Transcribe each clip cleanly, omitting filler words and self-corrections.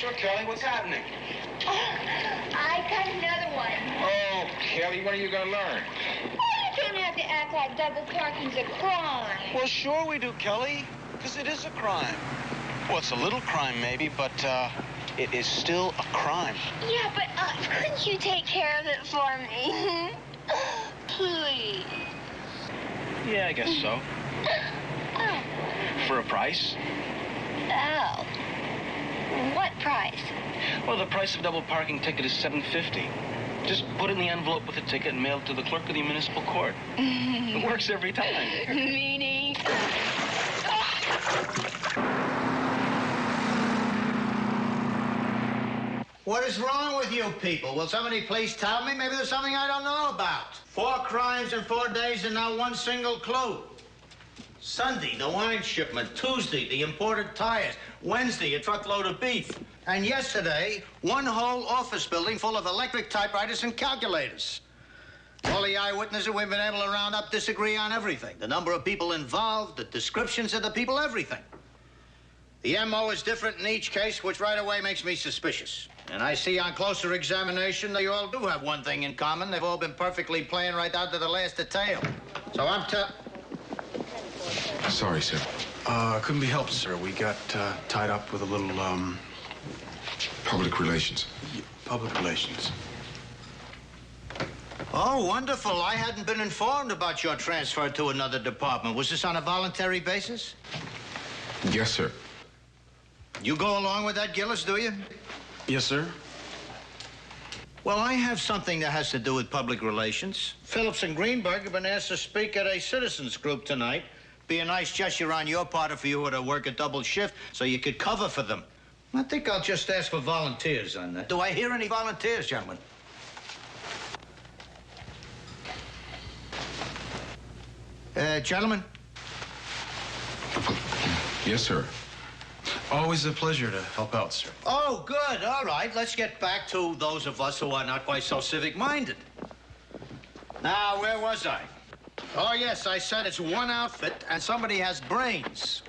Sure, Kelly, what's happening? I got another one. Oh, Kelly, when are you gonna learn? You don't have to act like double parking's a crime. Well, sure we do, Kelly, because it is a crime. Well, it's a little crime, maybe, but it is still a crime. Yeah, but couldn't you take care of it for me? Please. Yeah, I guess so. Oh. For a price? Oh. What price? Well, the price of double parking ticket is $7.50. Just put it in the envelope with the ticket and mail it to the clerk of the municipal court. It works every time. Meaning? What is wrong with you people? Will somebody please tell me? Maybe there's something I don't know about. 4 crimes in 4 days and not one single clue. Sunday, the wine shipment. Tuesday, the imported tires. Wednesday, a truckload of beef. And yesterday, one whole office building full of electric typewriters and calculators. All the eyewitnesses we've been able to round up disagree on everything. The number of people involved, the descriptions of the people, everything. The M.O. is different in each case, which right away makes me suspicious. And I see on closer examination that you all do have one thing in common. They've all been perfectly planned right down to the last detail. So I'm Sorry, sir. Couldn't be helped, sir. We got tied up with a little, Public relations. public relations. Oh, wonderful. I hadn't been informed about your transfer to another department. Was this on a voluntary basis? Yes, sir. You go along with that, Gillis, do you? Yes, sir. Well, I have something that has to do with public relations. Phillips and Greenberg have been asked to speak at a citizens group tonight. Be a nice gesture on your part if you were to work a double shift so you could cover for them. I think I'll just ask for volunteers on that. Do I hear any volunteers, gentlemen? Gentlemen? Yes, sir. Always a pleasure to help out, sir. Oh, good. All right. Let's get back to those of us who are not quite so civic-minded. Now, where was I? Oh, yes, I said it's one outfit and somebody has brains.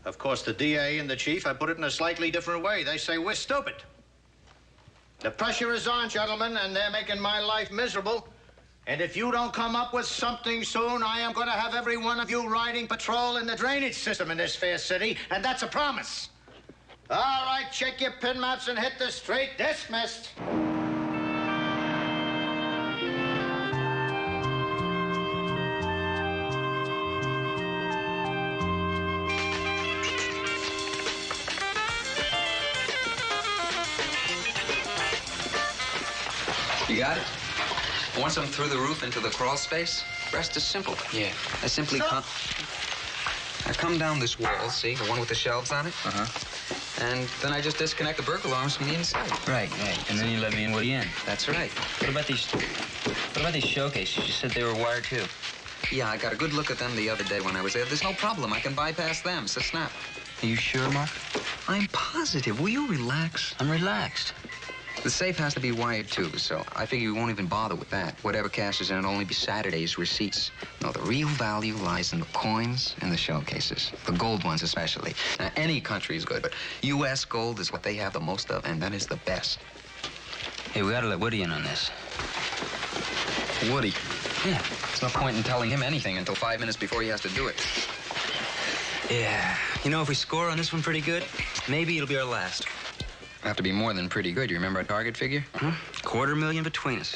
Of course, the DA and the chief have put it in a slightly different way. They say we're stupid. The pressure is on, gentlemen, and they're making my life miserable. And if you don't come up with something soon, I am going to have every one of you riding patrol in the drainage system in this fair city, and that's a promise. All right, check your pin maps and hit the street. Dismissed. You got it? Want something through the roof into the crawl space? Rest is simple. Yeah. I simply come down this wall, see? The one with the shelves on it? Uh-huh. And then I just disconnect the burglar alarms from the inside. Right. And then you let me in with the end. That's right. What about these showcases? You said they were wired too. Yeah, I got a good look at them the other day when I was there. There's no problem. I can bypass them. It's a snap. Are you sure, Mark? I'm positive. Will you relax? I'm relaxed. The safe has to be wired, too, so I figure we won't even bother with that. Whatever cash is in it will only be Saturday's receipts. No, the real value lies in the coins and the shell cases. The gold ones, especially. Now, any country is good, but U.S. gold is what they have the most of, and that is the best. Hey, we gotta let Woody in on this. Woody? Yeah. There's no point in telling him anything until 5 minutes before he has to do it. Yeah. You know, if we score on this one pretty good, maybe it'll be our last. Have to be more than pretty good. You remember our target figure? $250,000 between us.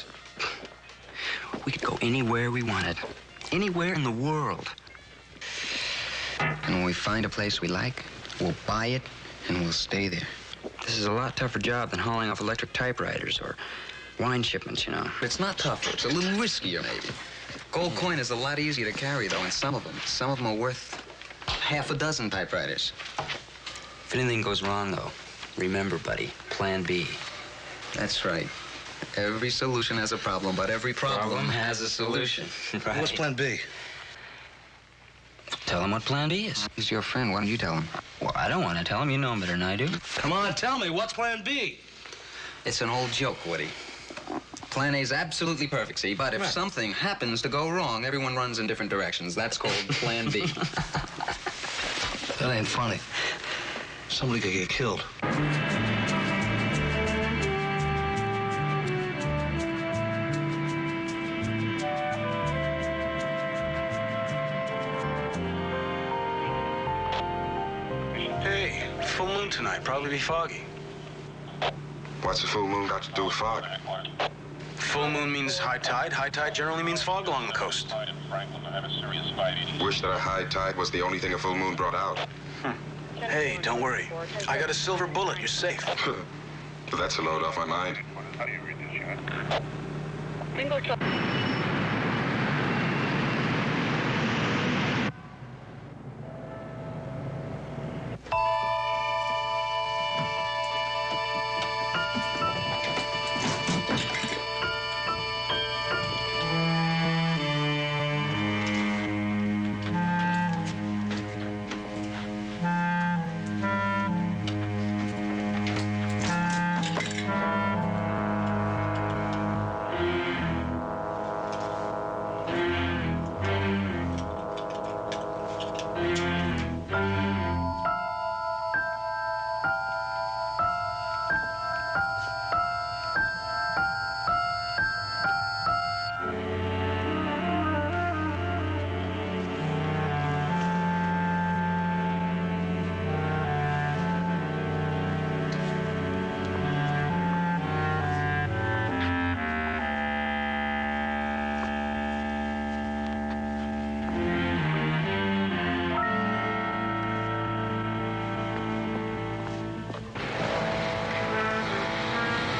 We could go anywhere we wanted. Anywhere in the world. And when we find a place we like, we'll buy it and we'll stay there. This is a lot tougher job than hauling off electric typewriters or wine shipments, you know. It's not tougher. It's a little riskier, maybe. Gold coin is a lot easier to carry, though, and some of them are worth half a dozen typewriters. If anything goes wrong, though, remember, buddy, plan B. That's right. Every solution has a problem, but every problem has a solution. Right. What's plan B? Tell him what plan B is. He's your friend. Why don't you tell him? Well, I don't want to tell him. You know him better than I do. Come on, tell me, what's plan B? It's an old joke, Woody. Plan A is absolutely perfect, see? But if something happens to go wrong, everyone runs in different directions. That's called plan B. That ain't funny. Somebody could get killed. Full moon tonight. Probably be foggy. What's the full moon got to do with fog? Full moon means high tide. High tide generally means fog along the coast. Wish that a high tide was the only thing a full moon brought out. Hey, don't worry. I got a silver bullet. You're safe. But that's a load off my mind.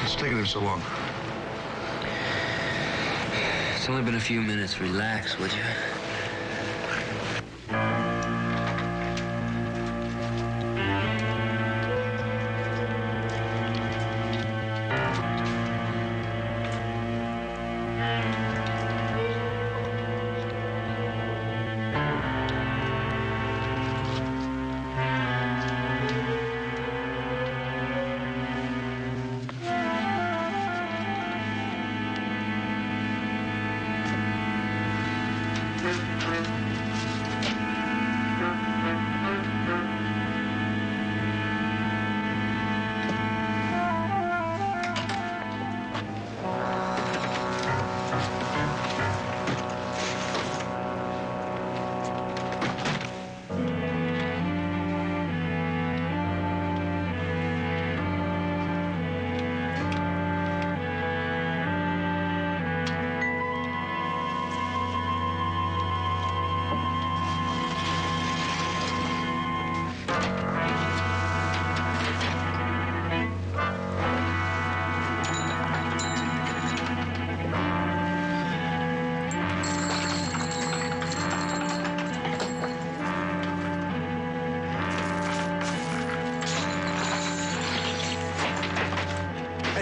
What's taking him so long? It's only been a few minutes. Relax, would you?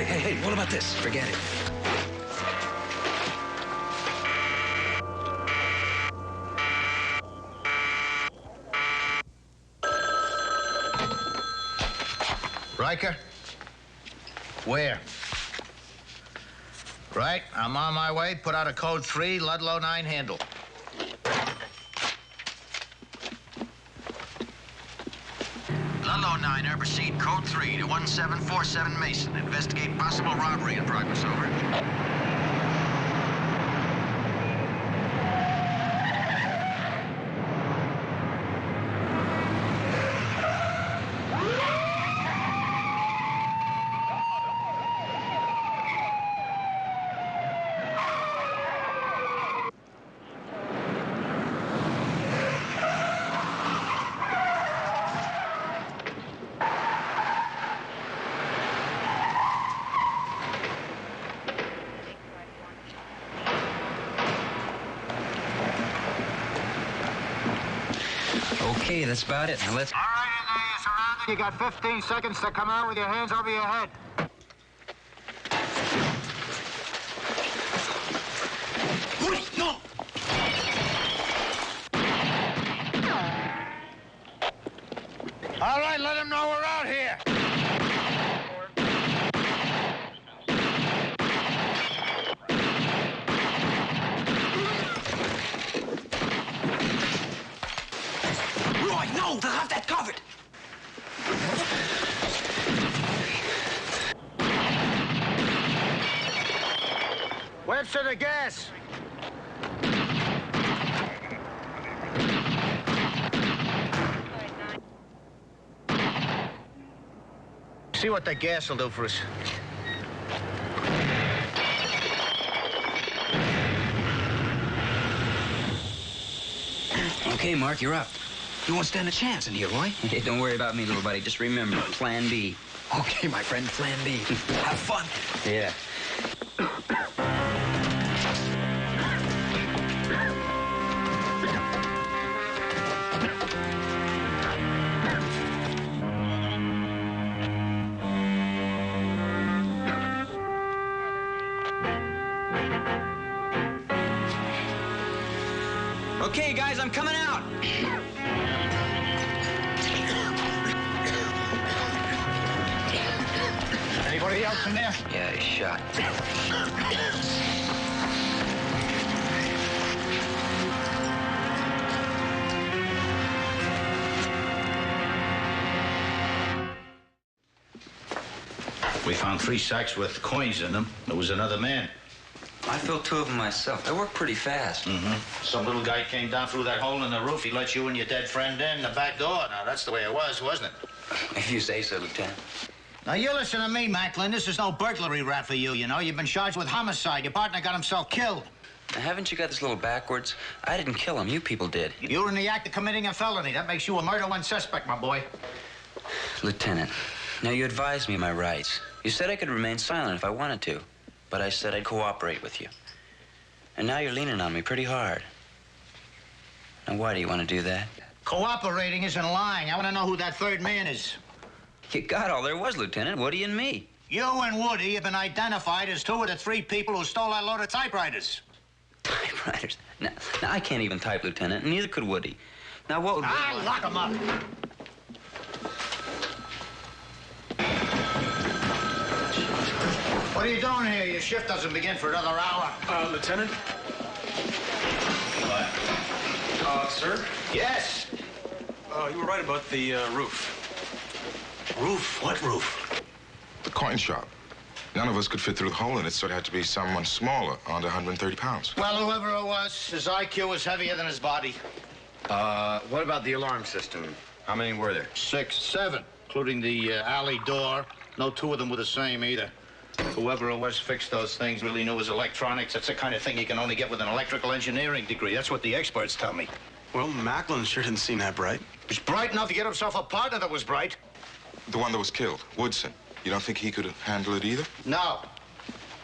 Hey, what about this? Forget it. Riker? Where? Right, I'm on my way. Put out a code 3, Ludlow 9 handle. Ludlow 9, proceed code 3 to 1747 Mason. Investigate possible robbery in progress, over. Okay, that's about it. Now let's... All right, in there, you're surrounded. You got 15 seconds to come out with your hands over your head. Wait, no! All right, let them know we're out here. Roy, no! They'll have that covered! Webster, the gas. See what the gas will do for us. Okay, Mark, you're up. You won't stand a chance in here, Roy. Hey, don't worry about me, little buddy. Just remember, Plan B. Okay, my friend, Plan B. Have fun. Yeah. Okay, guys, I'm coming out. Anybody else in there? Yeah, he's shot. We found 3 sacks with coins in them. There was another man. I filled 2 of them myself. They work pretty fast. Some little guy came down through that hole in the roof. He let you and your dead friend in the back door. Now, that's the way it was, wasn't it? If you say so, Lieutenant. Now, you listen to me, Macklin. This is no burglary rap for you, you know. You've been charged with homicide. Your partner got himself killed. Now, haven't you got this a little backwards? I didn't kill him. You people did. You were in the act of committing a felony. That makes you a murder one suspect, my boy. Lieutenant, now you advised me of my rights. You said I could remain silent if I wanted to, but I said I'd cooperate with you. And now you're leaning on me pretty hard. Now, why do you want to do that? Cooperating isn't lying. I want to know who that third man is. You got all there was, Lieutenant. Woody and me. You and Woody have been identified as 2 of the 3 people who stole that load of typewriters. Typewriters? Now, I can't even type, Lieutenant, and neither could Woody. Now, what would... Lock 'em up. What are you doing here? Your shift doesn't begin for another hour. Lieutenant? Sir? Yes. You were right about the roof. Roof? What roof? The coin shop. None of us could fit through the hole in it, so it had to be someone smaller, under 130 pounds. Well, whoever it was, his IQ was heavier than his body. What about the alarm system? How many were there? 6, 7, including the alley door. No 2 of them were the same either. Whoever it was fixed those things really knew his electronics. That's the kind of thing you can only get with an electrical engineering degree. That's what the experts tell me. Well, Macklin sure didn't seem that bright. He was bright enough to get himself a partner that was bright. The one that was killed, Woodson. You don't think he could handle it either? No.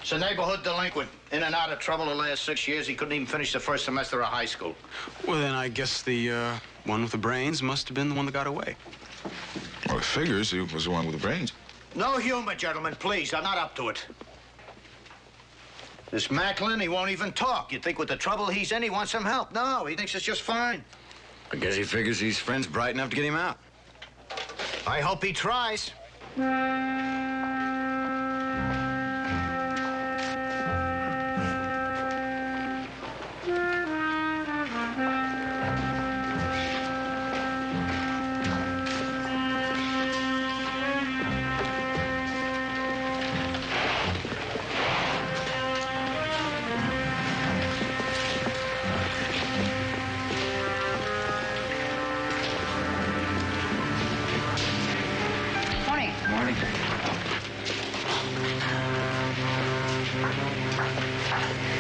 It's a neighborhood delinquent. In and out of trouble the last 6 years. He couldn't even finish the first semester of high school. Well, then I guess the one with the brains must have been the one that got away. Well, it figures he was the one with the brains. No humor, gentlemen, please. I'm not up to it. This Macklin, he won't even talk. You'd think with the trouble he's in, he wants some help. No, he thinks it's just fine. I guess he figures his friend's bright enough to get him out. I hope he tries. Morning.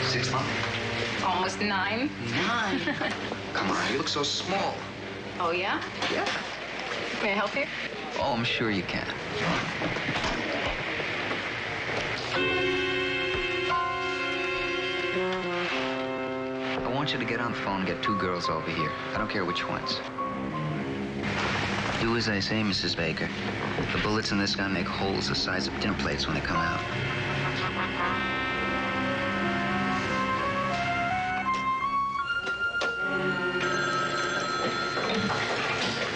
6 o'clock. Almost 9. 9? Come on, you look so small. Oh, yeah? Yeah. May I help you? Oh, I'm sure you can. I want you to get on the phone and get 2 girls over here. I don't care which ones. Do as I say, Mrs. Baker. The bullets in this gun make holes the size of dinner plates when they come out.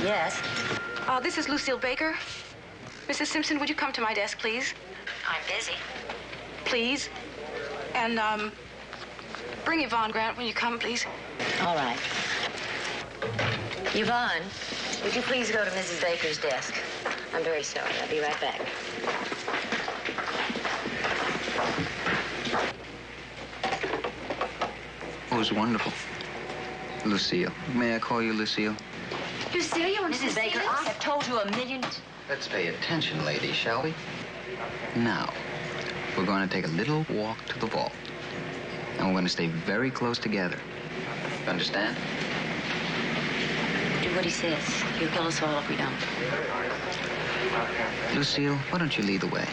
Yes. This is Lucille Baker. Mrs. Simpson, would you come to my desk, please? I'm busy. Please. And, bring Yvonne Grant when you come, please. All right. Yvonne, would you please go to Mrs. Baker's desk? I'm very sorry. I'll be right back. Oh, it was wonderful. Lucille. May I call you Lucille? Lucille, you want Mrs. Baker, I have told you a million... Let's pay attention, ladies, shall we? Now, we're going to take a little walk to the vault. And we're going to stay very close together. You understand? Do what he says. He'll kill us all if we don't. Lucille, why don't you lead the way?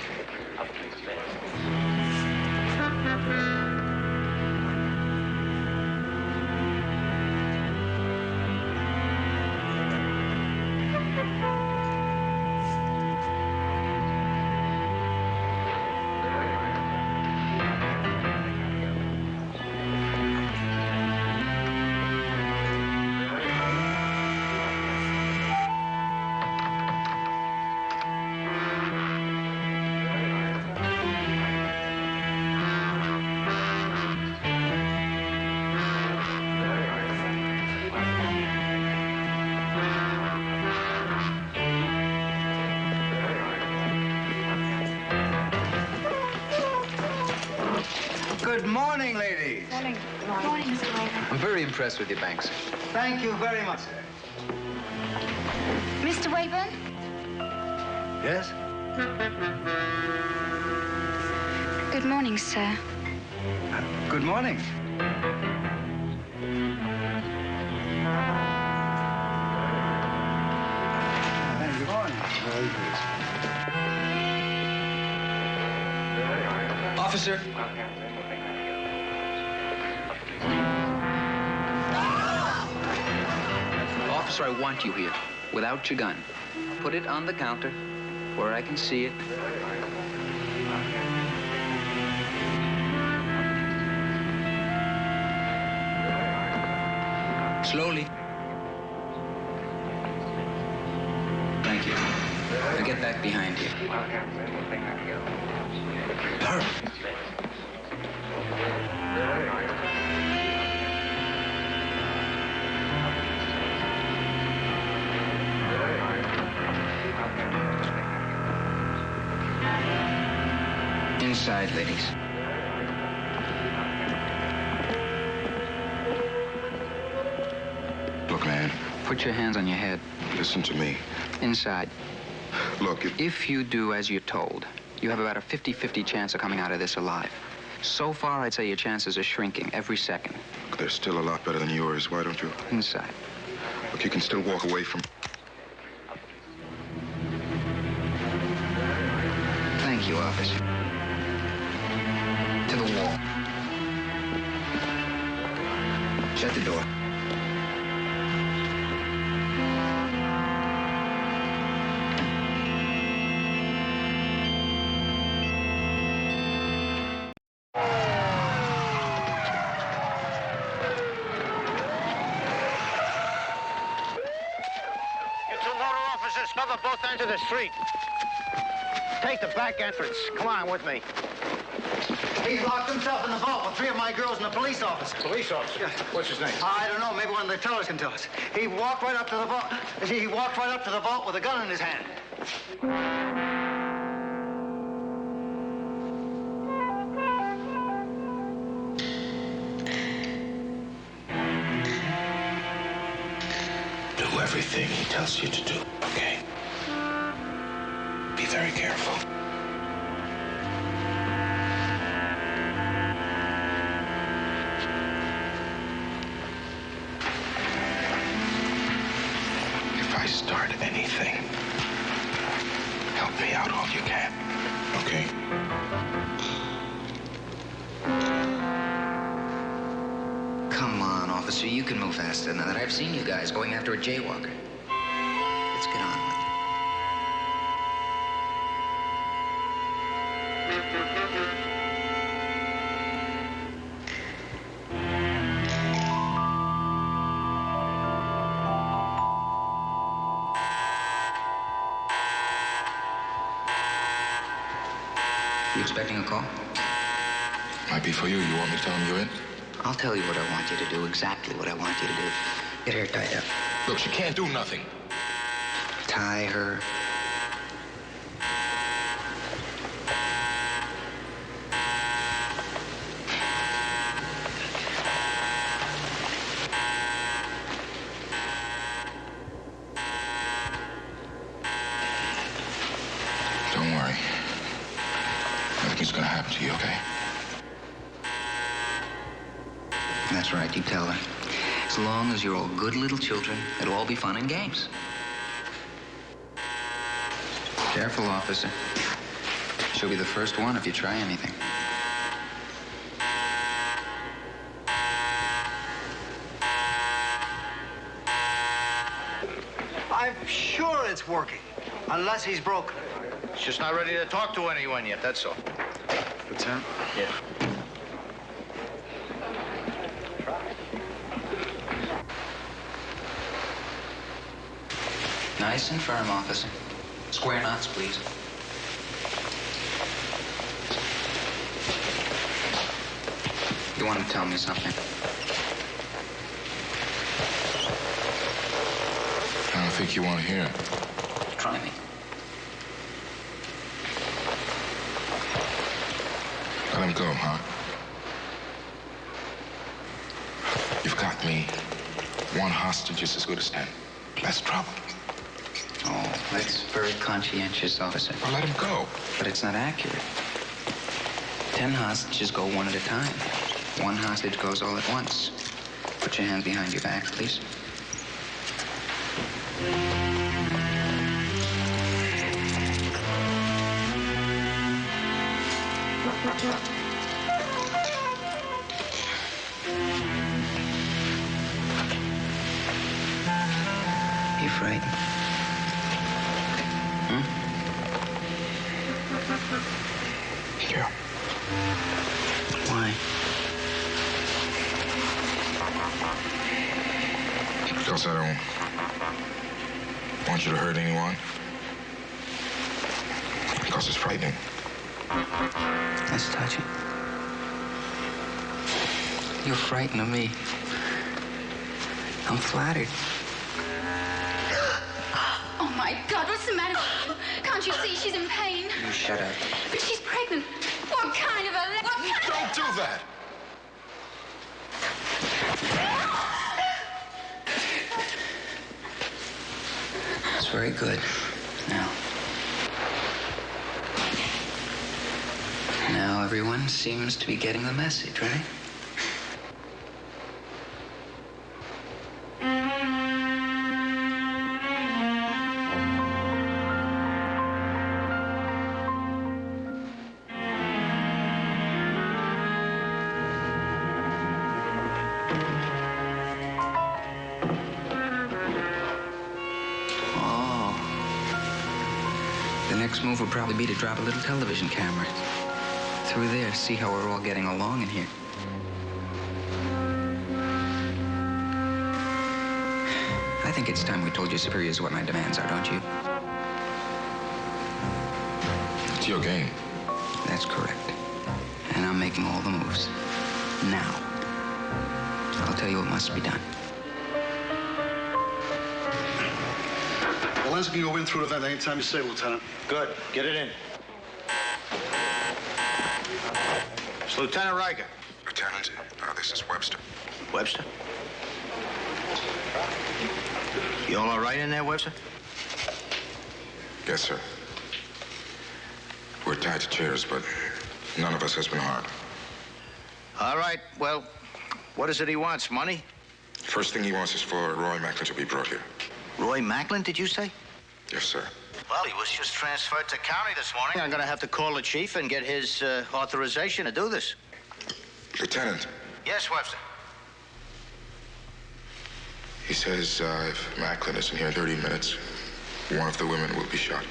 Good morning, ladies. Morning. Morning, Mr. Wayman. I'm very impressed with you, Banks. Thank you very much, sir. Mr. Wayburn? Yes? Good morning, sir. Good morning. Good morning. Officer. Officer, I want you here, without your gun. Put it on the counter, where I can see it. Slowly. Thank you. Now get back behind you. Hurry. Inside, ladies. Look, man, Put your hands on your head. listen to me. Inside. Look, If you do as you're told, you have about a 50-50 chance of coming out of this alive. So far, I'd say your chances are shrinking every second. they're still a lot better than yours. Why don't you? Inside. Look, you can still walk away from... Thank you, officer. To the wall. Shut the door. You two motor officers cover both ends of the street. Take the back entrance. Come on with me. He locked himself in the vault with 3 of my girls and a police officer. Police officer? Yeah. What's his name? I don't know. Maybe one of the tellers can tell us. He walked right up to the vault. He walked right up to the vault with a gun in his hand. Do everything he tells you to do, okay? Be very careful. If I start anything, help me out all you can, okay? Come on, officer. You can move faster than that. I've seen you guys going after a jaywalker. Let's get on with it. You expecting a call? Might be for you. You want me to tell him you're in? I'll tell you what I want you to do, exactly what I want you to do. Get her tied up. Look, she can't do nothing. Tie her. Is he okay? That's right, you tell her. As long as you're all good little children, it'll all be fun and games. Careful, officer. She'll be the first one if you try anything. I'm sure it's working, unless he's broken. He's just not ready to talk to anyone yet, that's all. Lieutenant? Yeah. Nice and firm, officer. Square knots, please. You want to tell me something? I don't think you want to hear it. Try me. Let him go, huh? You've got me. One hostage is as good as 10. Less trouble. Oh, that's very conscientious, officer. Well, let him go. But it's not accurate. 10 hostages go one at a time. One hostage goes all at once. Put your hand behind your back, please. You frightened? Yeah. Why? Because I don't want you to hurt anyone. Because it's frightening. That's touching. You're frightened of me. I'm flattered. Oh, my God, what's the matter with you? Can't you see she's in pain? You shut up. But she's pregnant. What kind of a... Don't do that! That's very good. Now everyone seems to be getting the message, right? The next move would probably be to drop a little television camera through there, see how we're all getting along in here. I think it's time we told your superiors what my demands are, don't you? It's your game. That's correct. And I'm making all the moves. Now. I'll tell you what must be done. The lens can go in through the vent anytime you say, Lieutenant. Good. Get it in. It's Lieutenant Riker. Lieutenant, this is Webster. Webster? You all right in there, Webster? Yes, sir. We're tied to chairs, but none of us has been harmed. All right. Well, what is it he wants? Money? First thing he wants is for Roy Macklin to be brought here. Roy Macklin, did you say? Yes, sir. Well, he was just transferred to county this morning. I'm going to have to call the chief and get his authorization to do this. Lieutenant. Yes, Webster. He says if Macklin isn't here in 30 minutes, one of the women will be shot.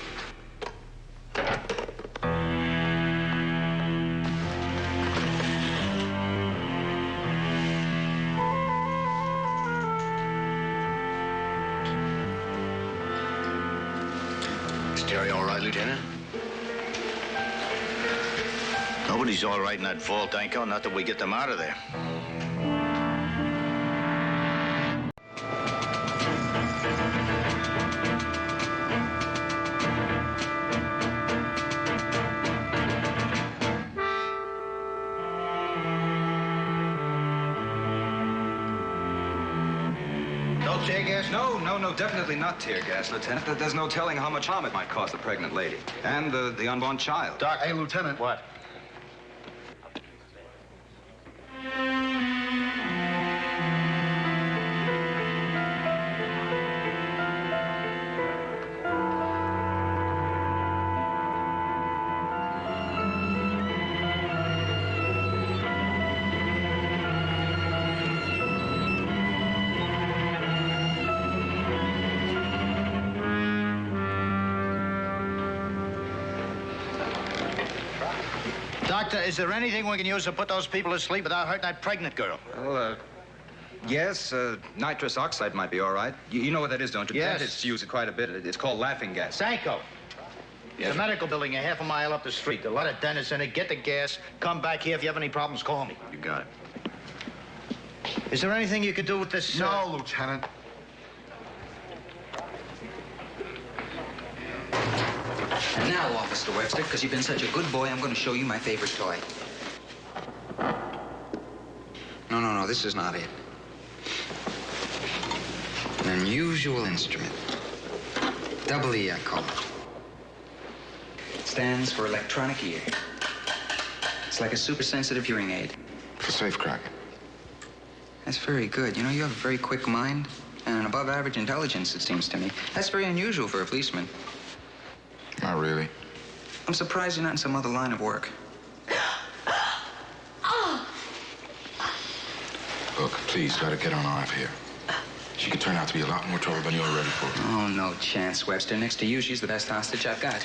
Is Jerry all right, Lieutenant? Nobody's all right in that vault, Anko. Not that we get them out of there. No tear gas? No, definitely not tear gas, Lieutenant. There's no telling how much harm it might cause the pregnant lady and the unborn child. Doc, hey, Lieutenant. What? Doctor, is there anything we can use to put those people to sleep without hurting that pregnant girl? Well, yes, nitrous oxide might be all right. You know what that is, don't you? Yes. Dentists use it quite a bit. It's called laughing gas. Sanko. It's a medical building a half a mile up the street. A lot of dentists in it. Get the gas. Come back here. If you have any problems, call me. You got it. Is there anything you could do with this? No, Lieutenant. And now, Officer Webster, because you've been such a good boy, I'm going to show you my favorite toy. No, this is not it. An unusual instrument. Double E, I call it. Stands for electronic ear. It's like a super-sensitive hearing aid. For safecrack. That's very good. You know, you have a very quick mind and an above-average intelligence, it seems to me. That's very unusual for a policeman. Not really. I'm surprised you're not in some other line of work. Look, please, gotta get on off here. She could turn out to be a lot more trouble than you're ready for. Oh, no chance, Webster. Next to you, she's the best hostage I've got.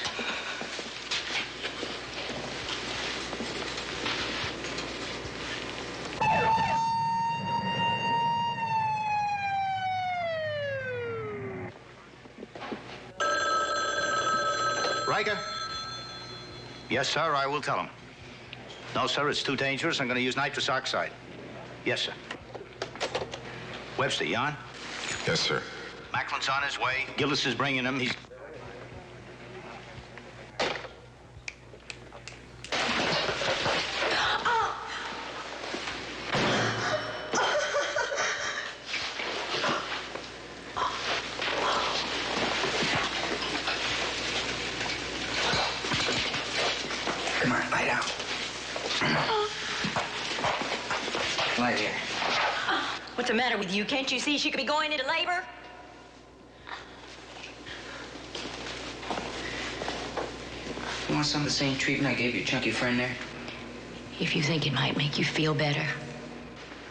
Riker? Yes, sir, I will tell him. No, sir, it's too dangerous. I'm going to use nitrous oxide. Yes, sir. Webster, you on? Yes, sir. Macklin's on his way. Gillis is bringing him. He's... Come on, bite out. Lie here. What's the matter with you? Can't you see she could be going into labor? You want some of the same treatment I gave your chunky friend there? If you think it might make you feel better.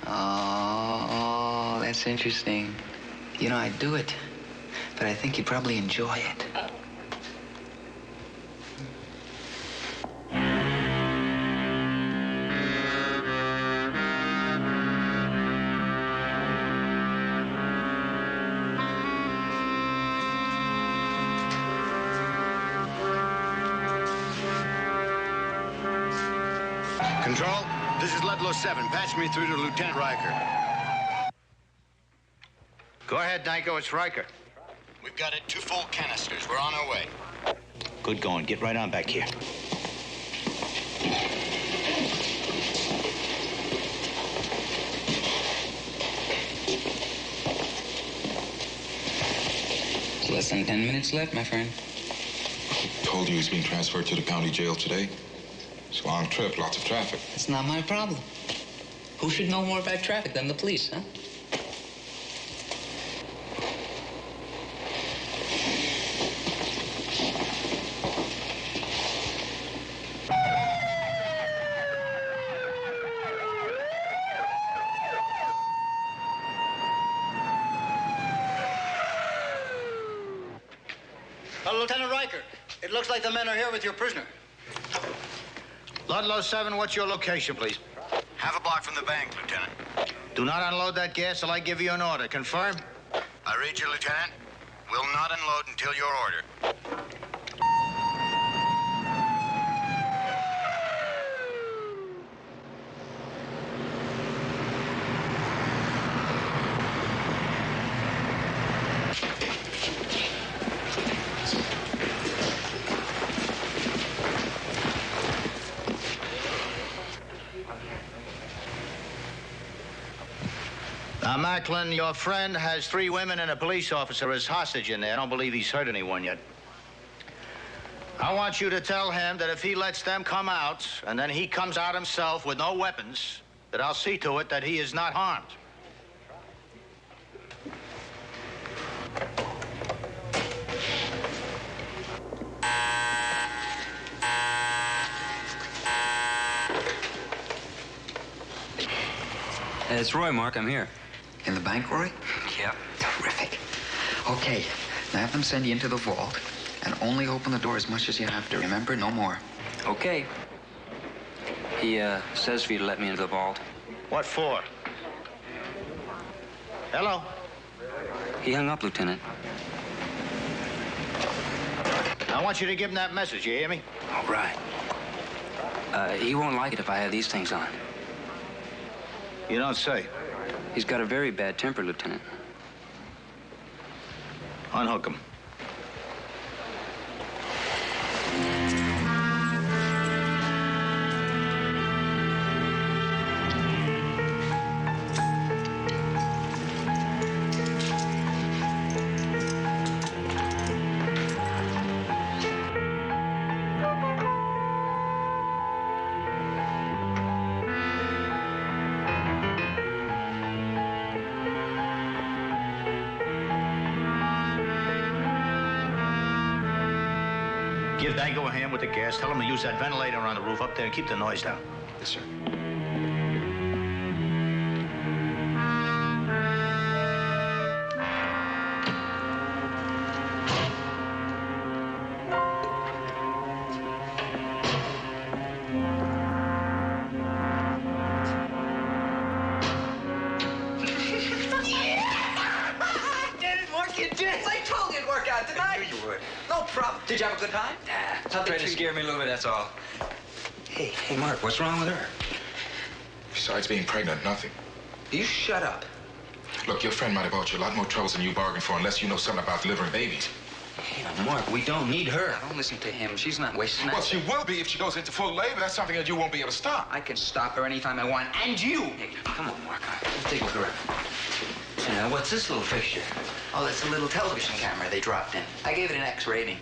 Oh, that's interesting. You know, I'd do it, but I think you'd probably enjoy it. Control, this is Ludlow 7. Patch me through to Lieutenant Riker. Go ahead, Danko. It's Riker. We've got it. 2 full canisters. We're on our way. Good going. Get right on back here. There's less than 10 minutes left, my friend. Told you he's being transferred to the county jail today. It's a long trip, lots of traffic. It's not my problem. Who should know more about traffic than the police, huh? Lieutenant Riker, it looks like the men are here with your prisoner. Ludlow 7, what's your location, please? Half a block from the bank, Lieutenant. Do not unload that gas till I give you an order. Confirm? I read you, Lieutenant. Will not unload until your order. Now, Macklin, your friend has 3 women and a police officer as hostage in there. I don't believe he's hurt anyone yet. I want you to tell him that if he lets them come out, and then he comes out himself with no weapons, that I'll see to it that he is not harmed. It's Roy, Mark. I'm here. In the bank, Roy? Yep. Terrific. Okay, now have them send you into the vault, and only open the door as much as you have to. Remember, no more. Okay. He says for you to let me into the vault. What for? Hello? He hung up, Lieutenant. I want you to give him that message, you hear me? All right. He won't like it if I have these things on. You don't say. He's got a very bad temper, Lieutenant. Unhook him. Give Dango a hand with the gas. Tell him to use that ventilator on the roof up there and keep the noise down. Yes, sir. Did you have a good time? Nah, trying to scare me a little bit, that's all. Hey, Mark, what's wrong with her? Besides being pregnant, nothing. You shut up. Look, your friend might have bought you a lot more troubles than you bargained for unless you know something about delivering babies. Hey, now, Mark, we don't need her. Don't listen to him. She's not wasting that. Well, she will be if she goes into full labor. That's something that you won't be able to stop. I can stop her anytime I want, and you. Hey, come on, Mark. Let's take a look around. Now, what's this little fixture? Oh, it's a little television camera they dropped in. I gave it an X rating.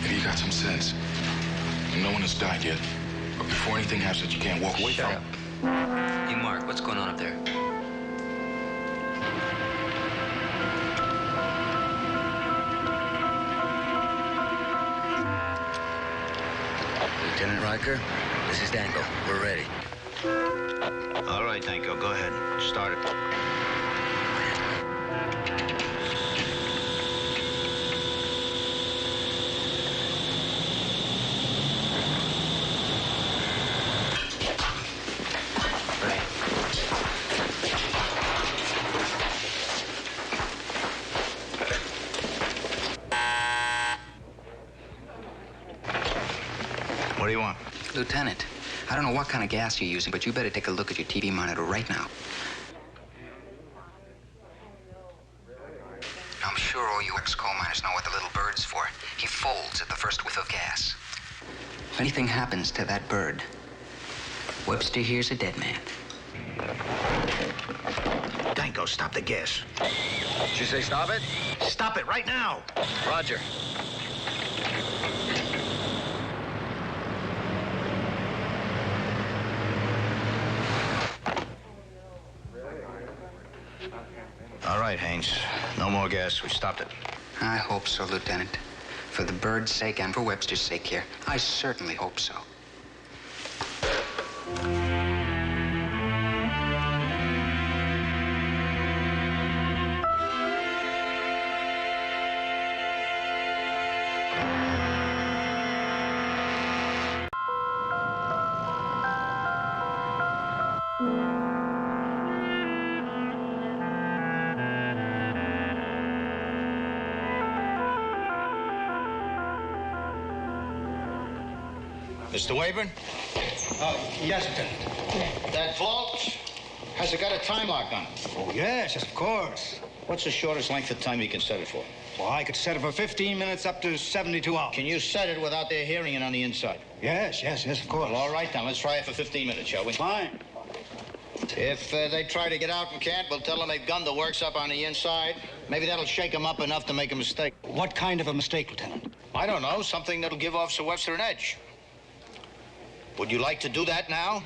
If you got some sense, no one has died yet. But before anything happens that you can't walk away Shut from. up. Hey, Mark, what's going on up there? Lieutenant Riker, this is Danko. We're ready. All right, Danko, go ahead. Start it. What do you want? Lieutenant, I don't know what kind of gas you're using, but you better take a look at your TV monitor right now. I'm sure all you ex-coal miners know what the little bird's for. He folds at the first whiff of gas. If anything happens to that bird, Webster here's a dead man. Danko, stop the gas. Did you say stop it? Stop it right now. Roger. All right, Haynes. No more gas. We stopped it. I hope so, Lieutenant. For the bird's sake and for Webster's sake here, I certainly hope so. Mr. Wayburn? Yes, Lieutenant. That vault, has it got a time lock on it? Oh, yes, of course. What's the shortest length of time you can set it for? Well, I could set it for 15 minutes up to 72 hours. Can you set it without their hearing it on the inside? Yes, of course. Well, all right, then. Let's try it for 15 minutes, shall we? Fine. If they try to get out and can't, we'll tell them they've gunned the works up on the inside. Maybe that'll shake them up enough to make a mistake. What kind of a mistake, Lieutenant? I don't know. Something that'll give Officer Webster an edge. Would you like to do that now?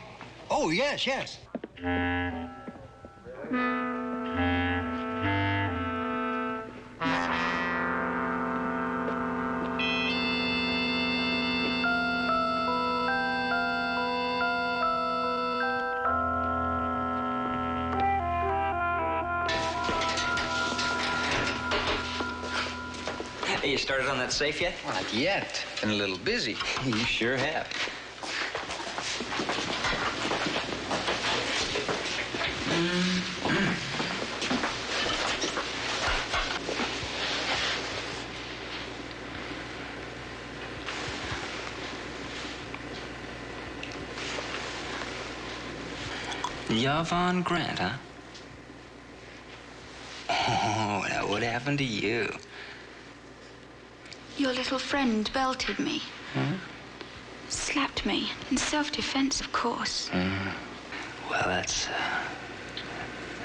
Oh, yes. Hey, you started on that safe yet? Not yet. Been a little busy. You sure have. Yvonne Grant, huh? Oh, now what happened to you? Your little friend belted me. Huh? Slapped me. In self-defense, of course. Well, that's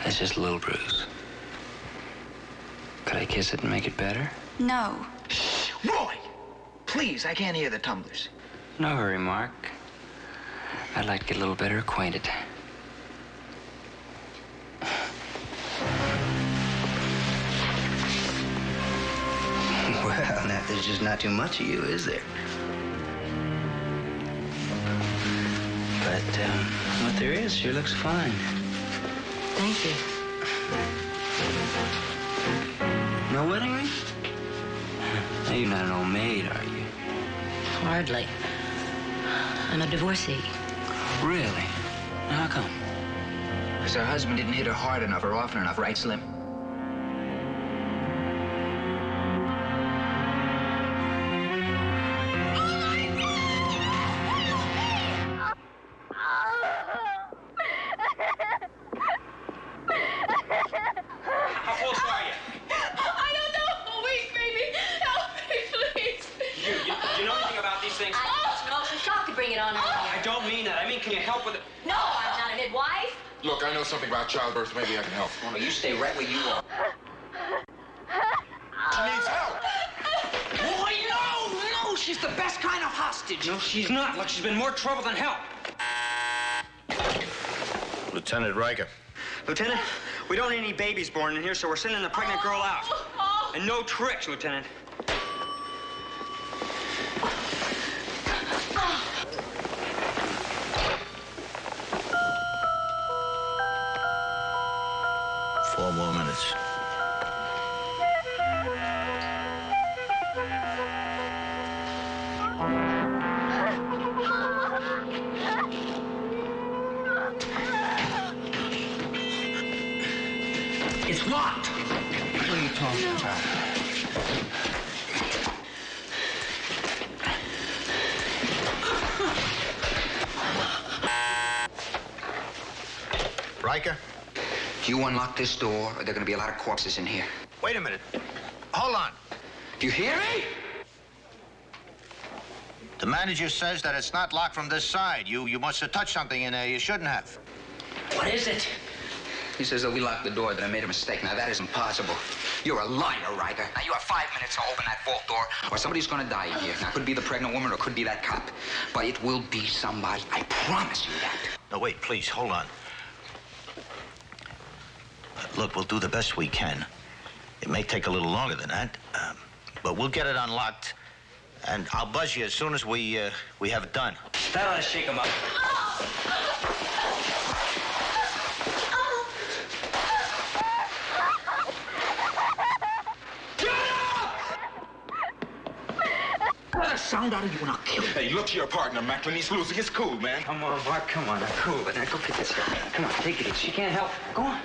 just a little bruise. Could I kiss it and make it better? No. Roy! Please, I can't hear the tumblers. No hurry, Mark. I'd like to get a little better acquainted. Well, now, there's just not too much of you, is there? But what there is sure looks fine. Thank you. No wedding ring? Now, you're not an old maid, are you? Hardly. I'm a divorcee. Really? How come? Because her husband didn't hit her hard enough or often enough, right, Slim? How close are you? I don't know. Wait, baby. Help me, please. You know anything about these things? No, she's shocked to bring it on. I don't mean that. I mean, can you help with it? No, I'm not a midwife. Look, I know something about childbirth. Maybe I can help. Oh, no, you stay right where you are. She needs help. Boy, no! She's the best kind of hostage. No, she's not. Look, she's been more trouble than help. Lieutenant Riker. Lieutenant, we don't need any babies born in here, so we're sending the pregnant girl out. And no tricks, Lieutenant. Four more minutes. It's locked. What are you talking about? Riker? You unlock this door, or there are going to be a lot of corpses in here. Wait a minute. Hold on. Do you hear me? The manager says that it's not locked from this side. You must have touched something in there you shouldn't have. What is it? He says that we locked the door, that I made a mistake. Now, that isn't possible. You're a liar, Riker. Now, you have 5 minutes to open that vault door, or somebody's gonna die in here. Now, it could be the pregnant woman, or it could be that cop. But it will be somebody. I promise you that. No, wait, please, hold on. Look, we'll do the best we can. It may take a little longer than that, but we'll get it unlocked, and I'll buzz you as soon as we have it done. That ought to shake him up. Get a sound out of you and I'll kill you. Hey, look to your partner, Macklin. He's losing his cool, man. Come on, Mark, come on. Now, cool, but now go get this girl. Come on, take it easy. She can't help. Go on.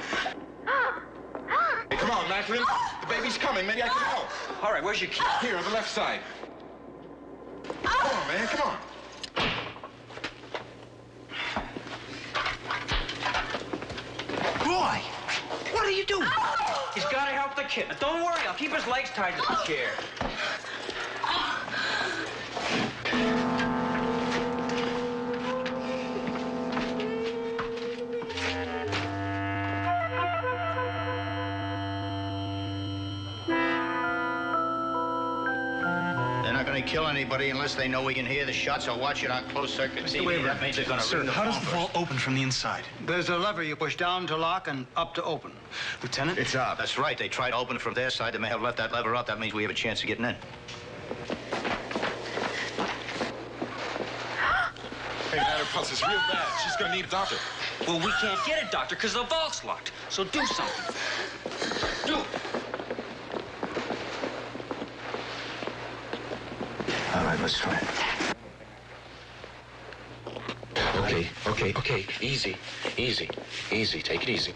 Hey, come on, Macklin. The baby's coming. Maybe I can help. All right, where's your key? Here, on the left side. Come on, man. Come on. Roy, what are you doing? He's got to help the kid. Now, don't worry, I'll keep his legs tied to the chair. They're not not going to kill anybody unless they know we can hear the shots or watch it on closed circuit TV. That means they're going to Sir, ring the how phone does the first. vault open from the inside? There's a lever you push down to lock and up to open. Lieutenant? It's up. That's right. They tried to open it from their side. They may have left that lever up. That means we have a chance of getting in. Hey, man, her pulse is real bad. She's gonna need a doctor. Well, we can't get a doctor because the vault's locked. So do something. Do. All right, let's try it. Okay. Easy. Take it easy. Easy. Take it easy.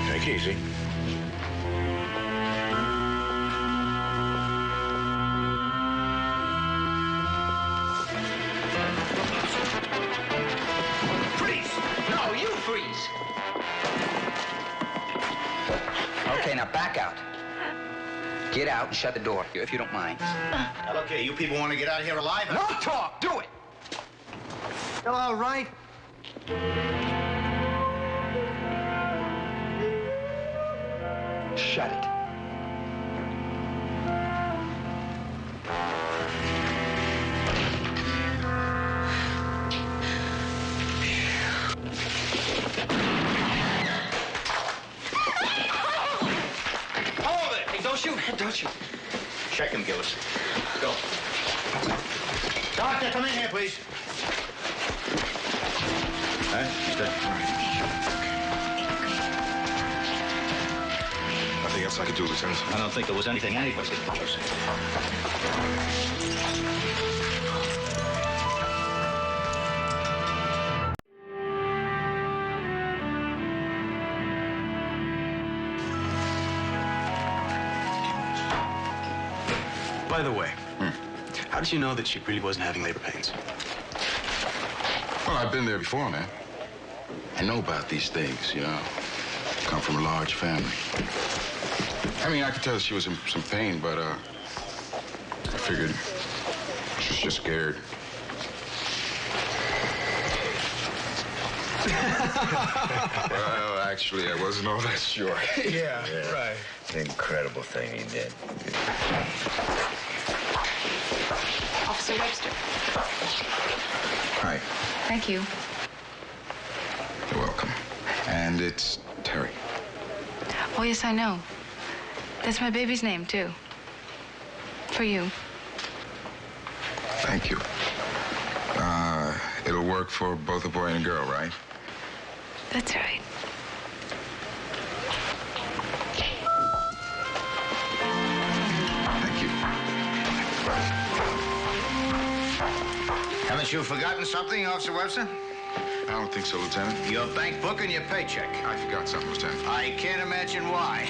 Take it easy. Freeze! No, you freeze! Okay, now back out. Get out and shut the door, if you don't mind. Now, look here. You people want to get out of here alive? No talk! Do it! You all right? Shut it. Hold it! Hey, don't shoot. Don't shoot. Check him, Gillis. Go. Doctor, come in here, please. All right, he's dead. Nothing else I could do, Lieutenant. I don't think there was anything anybody could do. By the way, how did you know that she really wasn't having labor pains? Well, I've been there before, man. I know about these things, you know. Come from a large family. I mean, I could tell that she was in some pain, but, I figured she was just scared. Well, actually, I wasn't all that sure. Yeah, right. Incredible thing he did. Officer Webster. Hi. Thank you. You're welcome. And it's Terry. Oh, yes, I know. That's my baby's name, too. For you. Thank you. It'll work for both a boy and a girl, right? That's right. Thank you. Haven't you forgotten something, Officer Webster? I don't think so, Lieutenant. Your bank book and your paycheck. I forgot something, Lieutenant. I can't imagine why.